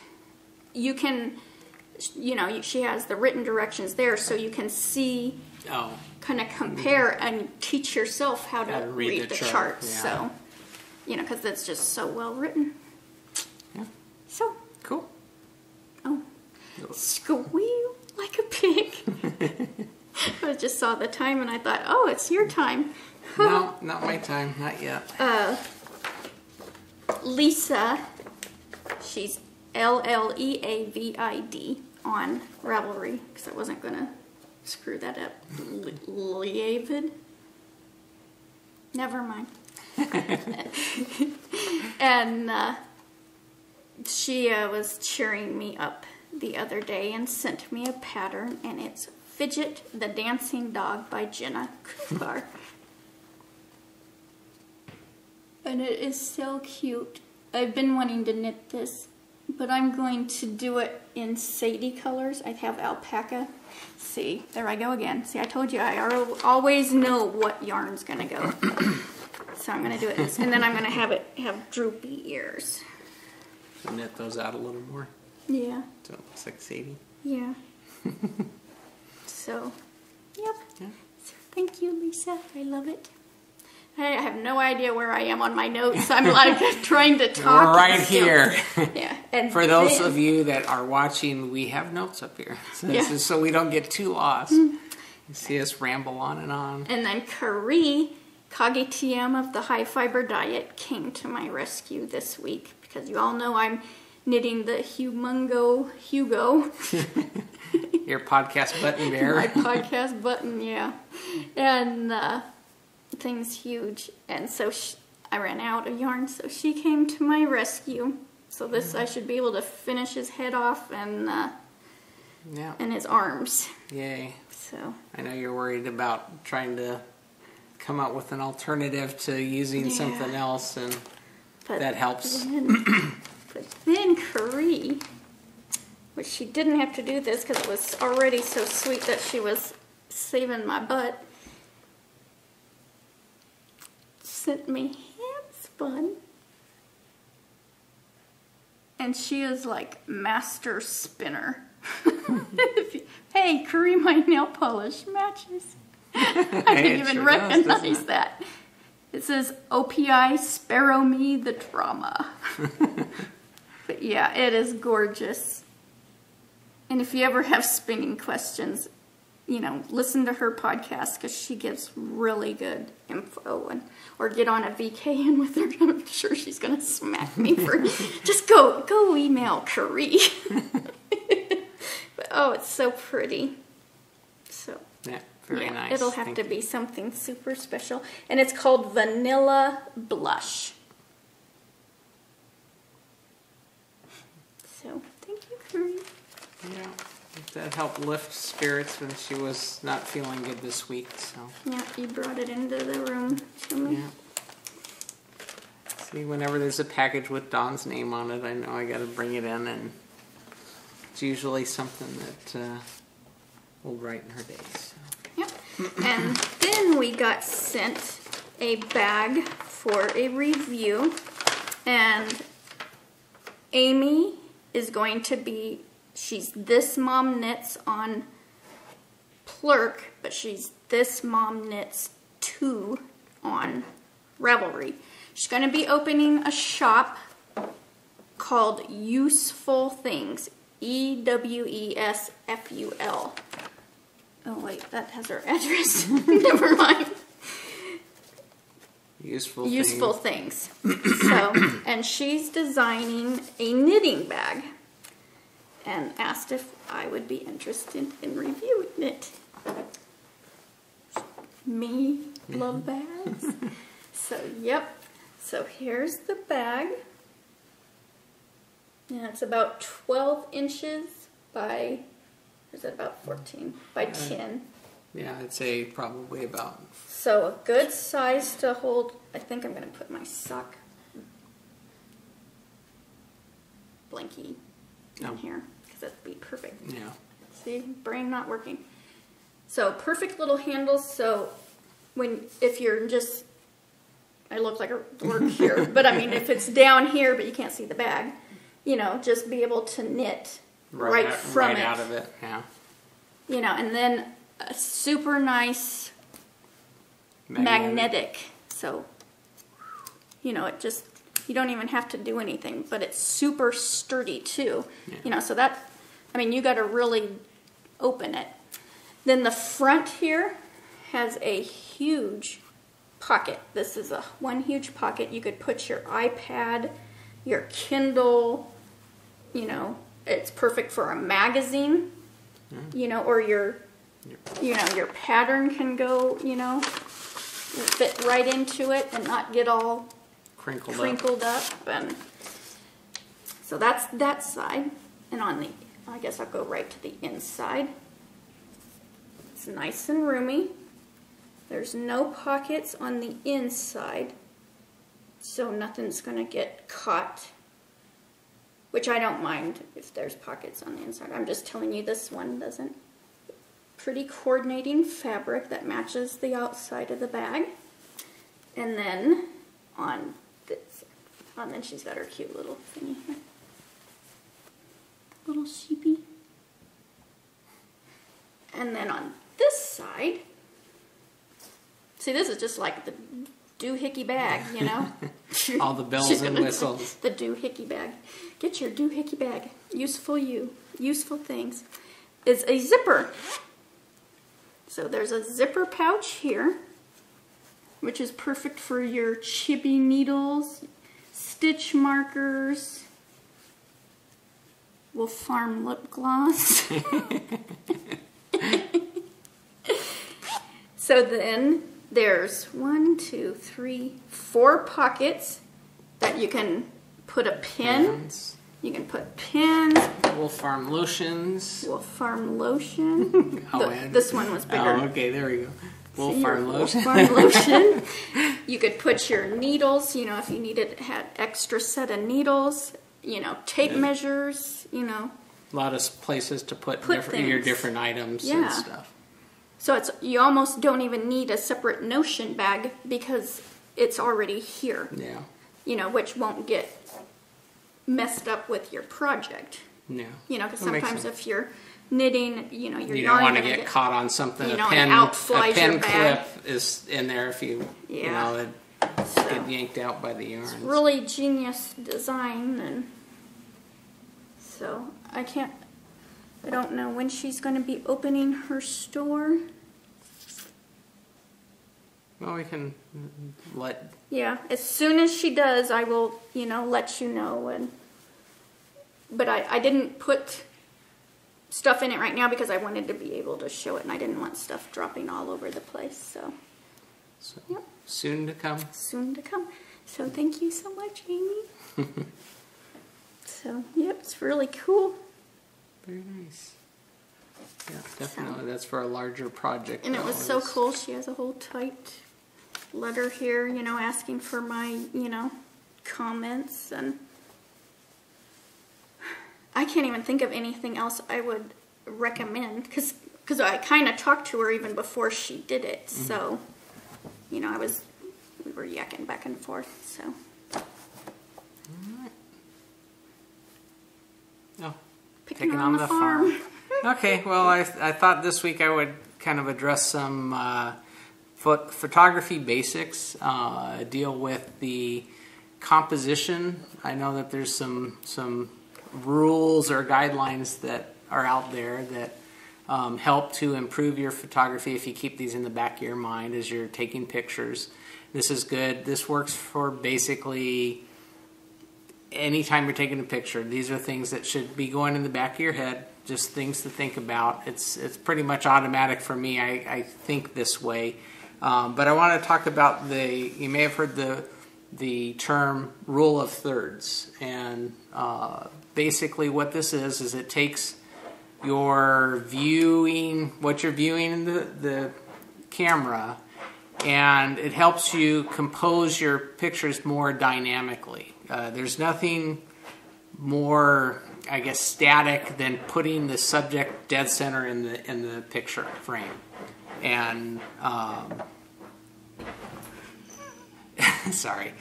you can, you know, she has the written directions there so you can see, kind of compare and teach yourself how to read the chart. Yeah. So. You know, because it's just so well written. Yeah. So. Cool. Oh. Squeal like a pig. I just saw the time and I thought, oh, it's your time. No, not my time. Not yet. Lisa, she's L-L-E-A-V-I-D on Ravelry, because I wasn't going to screw that up. Liavid. Never mind. And she was cheering me up the other day and sent me a pattern, and it's Fidget the Dancing Dog by Jenna Kupar. And it is so cute. I've been wanting to knit this, but I'm going to do it in Sadie colors. I have alpaca. See, there I go again. See, I told you I always know what yarn's gonna go. So I'm going to do it, and then I'm going to have droopy ears. So knit those out a little more. Yeah. So it looks like Sadie. Yeah. So, yep. Yeah. So thank you, Lisa. I love it. I have no idea where I am on my notes. I'm like trying to talk. We're right here. Yeah. And for those of you that are watching, we have notes up here. So this is so we don't get too lost. You see us ramble on and on. And then Carrie... Kagi-TM of the High Fiber Diet came to my rescue this week because you all know I'm knitting the Hugo. Your podcast button bear. My podcast button, yeah. And thing's huge, and so I ran out of yarn, so she came to my rescue. So this, I should be able to finish his head off and his arms. Yay. So I know you're worried about trying to come up with an alternative to using something else, and that helps. But then Carrie, which she didn't have to do this because it was already so sweet that she was saving my butt, sent me hand spun. And she is like master spinner. Hey, Carrie, my nail polish matches. I didn't even recognize that. It says OPI, Sparrow Me, the Drama. But yeah, it is gorgeous. And if you ever have spinning questions, you know, listen to her podcast because she gives really good info, or get on a VKN with her. I'm sure she's gonna smack me for just go email Carrie. But oh, it's so pretty. So yeah, very nice. It'll have to be something super special, and it's called Vanilla Blush. So thank you, Carrie. Yeah. That helped lift spirits when she was not feeling good this week. So yeah, you brought it into the room to me. Yeah. See, whenever there's a package with Dawn's name on it, I know I got to bring it in, and it's usually something that will brighten her day. So. Yep. And then we got sent a bag for a review, and Amy is going to be. She's This Mom Knits on Plurk, but she's This Mom Knits 2 on Ravelry. She's going to be opening a shop called Useful Things. EWESFUL. Oh wait, that has her address. Never mind. Useful things. So, and she's designing a knitting bag, and asked if I would be interested in reviewing it. Me love bags. So, yep. So here's the bag. And it's about 12 inches by, or is it about 14? By 10. Yeah, I'd say probably about. So a good size to hold. I think I'm going to put my sock blankie in here. That'd be perfect. Yeah. See, brain not working. So perfect little handles. So if you're just, I look like a dork here, but I mean if it's down here but you can't see the bag, you know, just be able to knit right from it. Right out of it, yeah. You know, and then a super nice magnetic. So, you know, it just, you don't even have to do anything, but it's super sturdy too. Yeah. You know, so that, I mean, you got to really open it. Then the front here has a huge pocket. This is one huge pocket. You could put your iPad, your Kindle, you know, it's perfect for a magazine, you know, or your pattern can go, you know, fit right into it and not get all crinkled up. And so that's that side. And on the, I guess I'll go right to the inside. It's nice and roomy. There's no pockets on the inside, so nothing's going to get caught, which I don't mind if there's pockets on the inside. I'm just telling you this one doesn't. Pretty coordinating fabric that matches the outside of the bag. And then on this, and then she's got her cute little thingy here. Little sheepy. And then on this side, see, this is just like the doohickey bag, you know? All the bells and whistles. The doohickey bag. Get your doohickey bag. Useful things. Is a zipper. So there's a zipper pouch here, which is perfect for your chibi needles, stitch markers, Wolf Farm lip gloss. So then There's 1, 2, 3, 4 pockets that you can put a pin. Pins. You can put pins. Wolf Farm lotions. Wolf Farm lotion. This one was bigger. Oh, okay, there we go. Wolf Farm lotion. Wolf Farm lotion. You could put your needles, you know, if you needed, had extra set of needles, you know, tape measures, you know. A lot of places to put your different items and stuff. So you almost don't even need a separate notion bag because it's already here. Yeah. You know, which won't get messed up with your project. Yeah. You know, because sometimes if you're knitting, you know, your you yarn, don't want to get caught on something. You know, a pen clip is in there if you know it get yanked out by the yarn. It's really genius design, and so I don't know when she's going to be opening her store. Well, we can let... Yeah, as soon as she does, I will, you know, let you know. But I didn't put stuff in it right now because I wanted to be able to show it, and I didn't want stuff dropping all over the place. So yep. Soon to come. Soon to come. So thank you so much, Amy. So, yep, it's really cool. Very nice. Yeah, definitely. That's for a larger project. And it was so cool. She has a whole tight letter here, you know, asking for my, you know, comments. And I can't even think of anything else I would recommend because I kind of talked to her even before she did it. Mm-hmm. So, you know, we were yakking back and forth. So. Oh, picking on the farm. Okay, well, I thought this week I would kind of address some photography basics, deal with the composition. I know that there's some rules or guidelines that are out there that help to improve your photography if you keep these in the back of your mind as you're taking pictures. This is good. This works for basically anytime you're taking a picture. These are things that should be going in the back of your head, just things to think about. It's pretty much automatic for me. I think this way. But I want to talk about you may have heard the term rule of thirds. And basically what this is it takes your viewing, what you're viewing in the camera, and it helps you compose your pictures more dynamically. There's nothing more, I guess, static than putting the subject dead center in the picture frame, and sorry,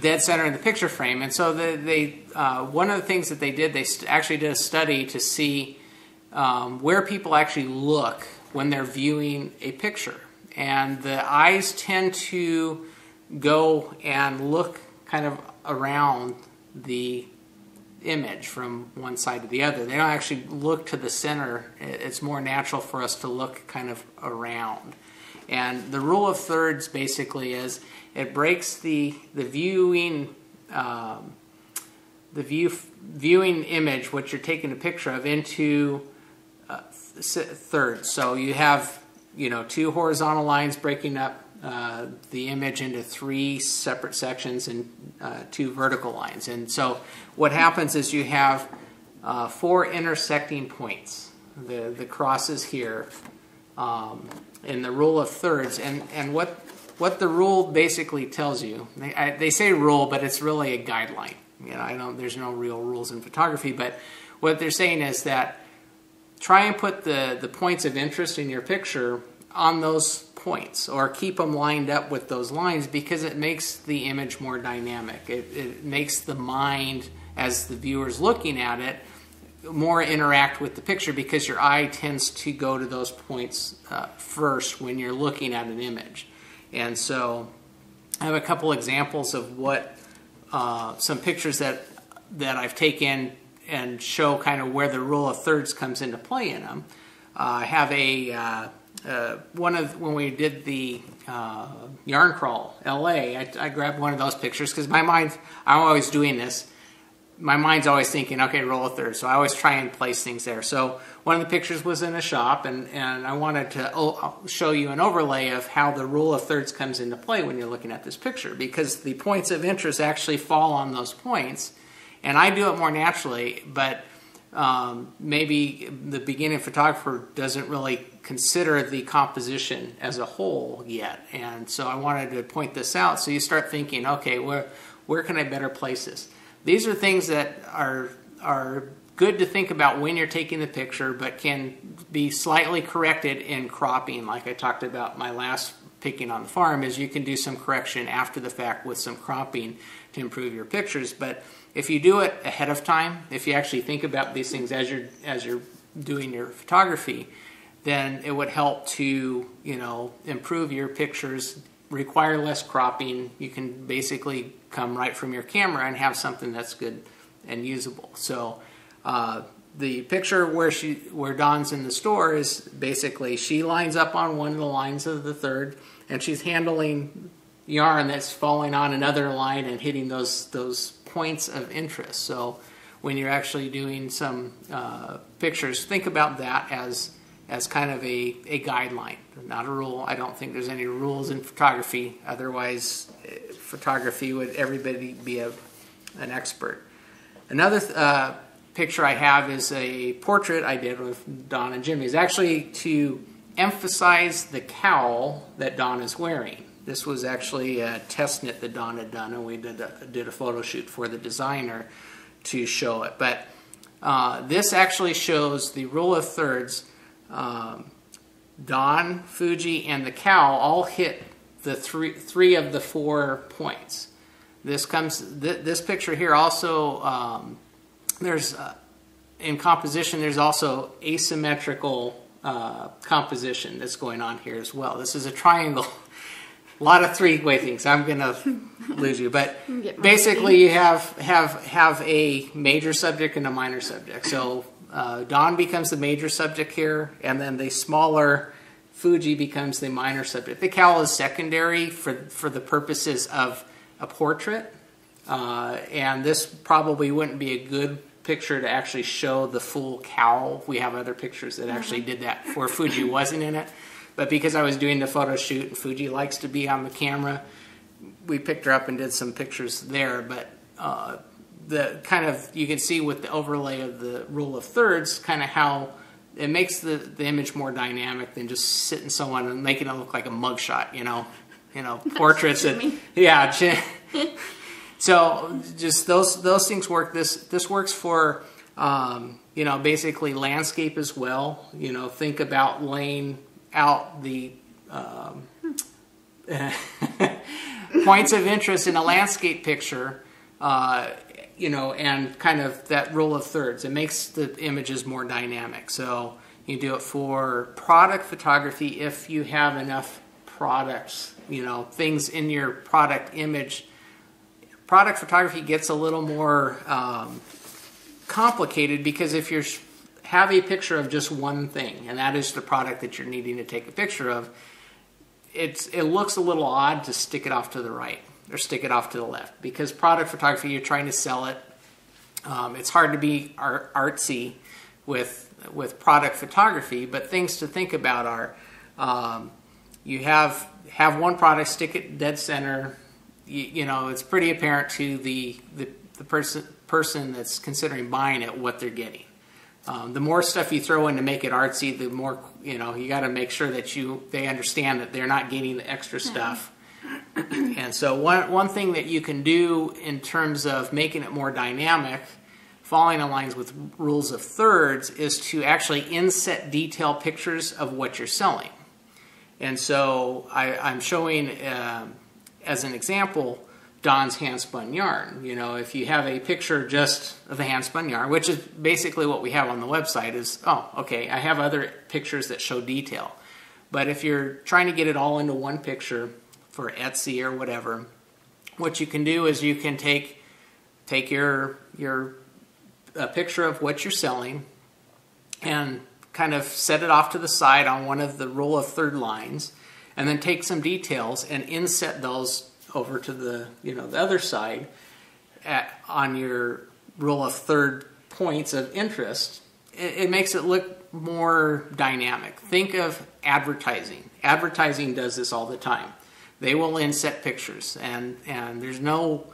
dead center in the picture frame. And so they one of the things that they did, they actually did a study to see where people actually look when they're viewing a picture, and the eyes tend to go and look kind of around the image from one side to the other. They don't actually look to the center. It's more natural for us to look kind of around. And the rule of thirds basically is it breaks the viewing viewing image, what you're taking a picture of, into thirds. So you have, you know, 2 horizontal lines breaking up the image into 3 separate sections and 2 vertical lines. And so what happens is you have 4 intersecting points, the crosses here, in the rule of thirds. And what the rule basically tells you, they say rule, but it's really a guideline. You know, there's no real rules in photography, but what they're saying is that try and put the points of interest in your picture on those points, or keep them lined up with those lines, because it makes the image more dynamic. It makes the mind, as the viewer's looking at it, more interact with the picture, because your eye tends to go to those points first when you're looking at an image. And so I have a couple examples of what some pictures that I've taken and show kind of where the rule of thirds comes into play in them. I have when we did the Yarn Crawl LA, I grabbed one of those pictures because my mind, I'm always doing this. my mind's always thinking, okay, rule of thirds. So I always try and place things there. So one of the pictures was in a shop, and I wanted to show you an overlay of how the rule of thirds comes into play when you're looking at this picture, because the points of interest actually fall on those points. And I do it more naturally, but maybe the beginning photographer doesn't really consider the composition as a whole yet. And so I wanted to point this out, so you start thinking, okay, where can I better place this? These are things that are good to think about when you're taking the picture, but can be slightly corrected in cropping. Like I talked about my last picking on the farm, is you can do some correction after the fact with some cropping to improve your pictures. But if you do it ahead of time, if you actually think about these things as you're doing your photography, then it would help to, you know, improve your pictures, require less cropping. You can basically come right from your camera and have something that's good and usable. So the picture where Dawn's in the store is basically, she lines up on one of the lines of the third, and she's handling yarn that's falling on another line and hitting those points of interest. So when you're actually doing some pictures, think about that as kind of a guideline, not a rule. I don't think there's any rules in photography. Otherwise, photography would everybody be an expert. Another picture I have is a portrait I did with Dawn and Jimmy. It's actually to emphasize the cowl that Dawn is wearing. This was actually a test knit that Dawn had done, and we did a photo shoot for the designer to show it. But this actually shows the rule of thirds. Dawn, Fuji, and the cowl all hit the three of the 4 points. This picture here also, there's in composition, there's also asymmetrical composition that's going on here as well. This is a triangle. A lot of three-way things. I'm gonna lose you, but basically you have a major subject and a minor subject. So Dawn becomes the major subject here, and then the smaller Fuji becomes the minor subject. The cowl is secondary for the purposes of a portrait, and this probably wouldn't be a good picture to actually show the full cowl. We have other pictures that actually did that where Fuji wasn't in it. But because I was doing the photo shoot and Fuji likes to be on the camera, we picked her up and did some pictures there. But the kind of, you can see with the overlay of the rule of thirds, kind of how it makes the image more dynamic than just sitting someone and making it look like a mugshot, you know, portraits. And, yeah. So just those things work. This works for you know, basically landscape as well. You know, think about laying out the points of interest in a landscape picture, you know, and kind of that rule of thirds. It makes the images more dynamic. So you do it for product photography if you have enough products, you know, things in your product image. Product photography gets a little more complicated, because if you have a picture of just one thing, and that is the product that you're needing to take a picture of, it looks a little odd to stick it off to the right or stick it off to the left, because product photography, you're trying to sell it. It's hard to be artsy with product photography, but things to think about are you have one product, stick it dead center. You know, it's pretty apparent to the person that's considering buying it what they're getting. The more stuff you throw in to make it artsy, the more, you know, you got to make sure that they understand that they're not getting the extra stuff. And so one thing that you can do in terms of making it more dynamic, following in lines with rules of thirds, is to actually inset detail pictures of what you're selling. And so I'm showing, as an example, Dawn's hand-spun yarn. You know, if you have a picture just of the hand-spun yarn, which is basically what we have on the website, is, oh, okay, I have other pictures that show detail. But if you're trying to get it all into one picture for Etsy or whatever, what you can do is you can take your picture of what you're selling and kind of set it off to the side on one of the rule of third lines, and then take some details and inset those over to the, you know, the other side on your rule of third points of interest, it makes it look more dynamic. Think of advertising. Advertising does this all the time. They will inset pictures, and there's no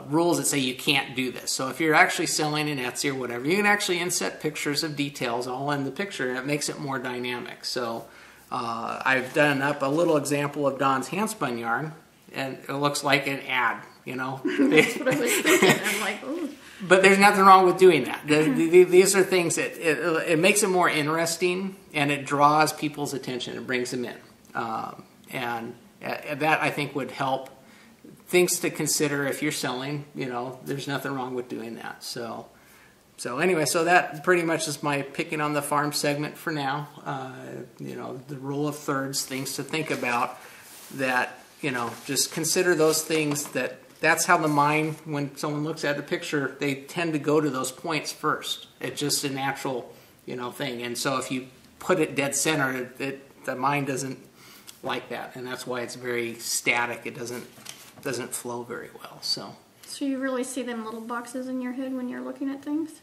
rules that say you can't do this. So if you're actually selling in Etsy or whatever, you can actually inset pictures of details all in the picture, and it makes it more dynamic. So I've done up a little example of Dawn's handspun yarn, and it looks like an ad, you know. That's what I was thinking. I'm like, ooh. But there's nothing wrong with doing that. These are things that it makes it more interesting, and it draws people's attention and brings them in. And that, I think, would help. Things to consider if you're selling, you know, there's nothing wrong with doing that. So anyway, so that pretty much is my picking on the farm segment for now. You know, the rule of thirds, things to think about that, you know, just consider those things that's how the mind, when someone looks at the picture, they tend to go to those points first. It's just a natural, you know, thing. And so if you put it dead center, the mind doesn't like that. And that's why it's very static. It doesn't flow very well. So you really see them little boxes in your head when you're looking at things?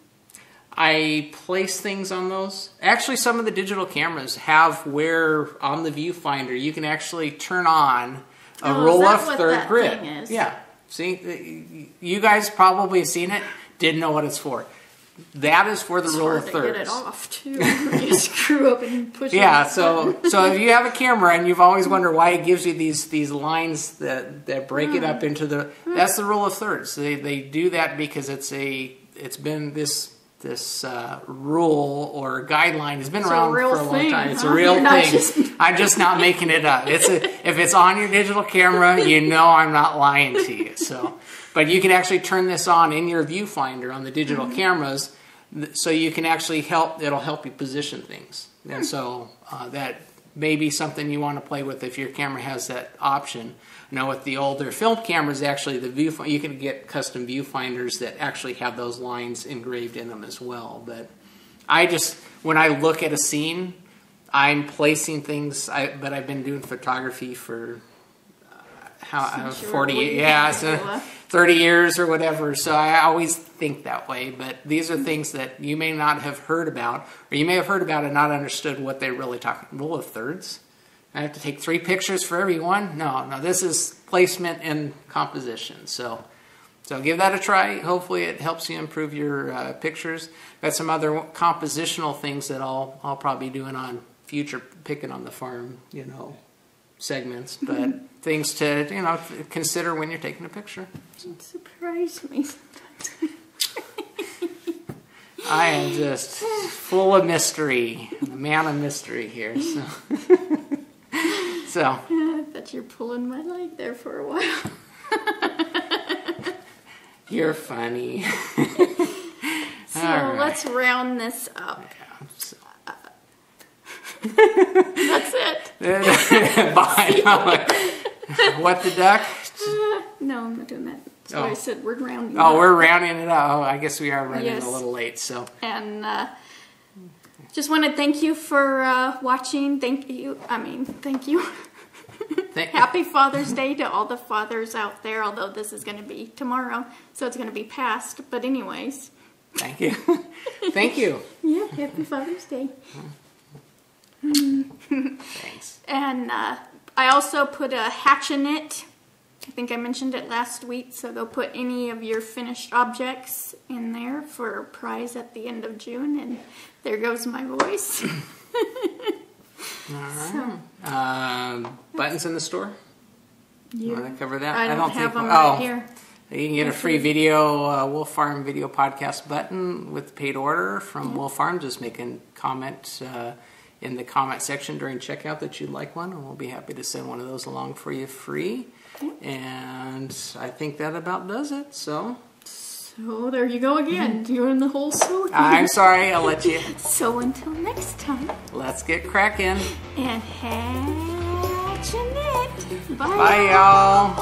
I place things on those. Actually, some of the digital cameras have where on the viewfinder you can actually turn on a roll of third grid. Thing is? Yeah. See, you guys probably have seen it, didn't know what it's for. That is for the roll of thirds. Get it off too. You screw up and push it. Yeah, so if you have a camera and you've always wondered why it gives you these lines that break it up into that's the rule of thirds. They do that because it's been this rule or guideline has been around for a long time. It's a real thing. I'm just not making it up. If it's on your digital camera, you know I'm not lying to you. So. But you can actually turn this on in your viewfinder on the digital cameras, so you can actually it'll help you position things. And so that may be something you want to play with if your camera has that option. Now with the older film cameras, actually you can get custom viewfinders that actually have those lines engraved in them as well. But when I look at a scene, I'm placing things, but I've been doing photography for 30 years or whatever, so I always think that way. But these are things that you may not have heard about, or you may have heard about and not understood what they're really talking. Rule of thirds? I have to take 3 pictures for every one? No, this is placement and composition. So give that a try. Hopefully it helps you improve your pictures. Got some other compositional things that I'll probably be doing on future picking on the farm, you know, segments, but things to, you know, consider when you're taking a picture. It surprised me sometimes. I am just full of mystery, a man of mystery here. So. I bet you're pulling my leg there for a while. You're funny. So let's round this up. Yeah, so. That's it. Bye. What, the duck? No, I'm not doing that. So I said we're rounding up. Oh, we're rounding it up. Oh, I guess we are running a little late. So. And just want to thank you for watching. Thank you. Happy Father's Day to all the fathers out there, although this is going to be tomorrow, so it's going to be past. But anyways. Thank you. Thank you. Yeah, happy Father's Day. Thanks. And I also put a hatch in it. I think I mentioned it last week, so go put any of your finished objects in there for a prize at the end of June, and there goes my voice. All right. Buttons in the store? You want to cover that? I don't have them right here. You can get a free video, Wolf Farm video podcast button with paid order from Wolf Farm. Just make a comment in the comment section during checkout that you'd like one, and we'll be happy to send one of those along for you free. And I think that about does it. So there you go again, doing the whole sew thing. I'm sorry, I'll let you. So until next time, let's get cracking. And hatch a knit. Bye, y'all.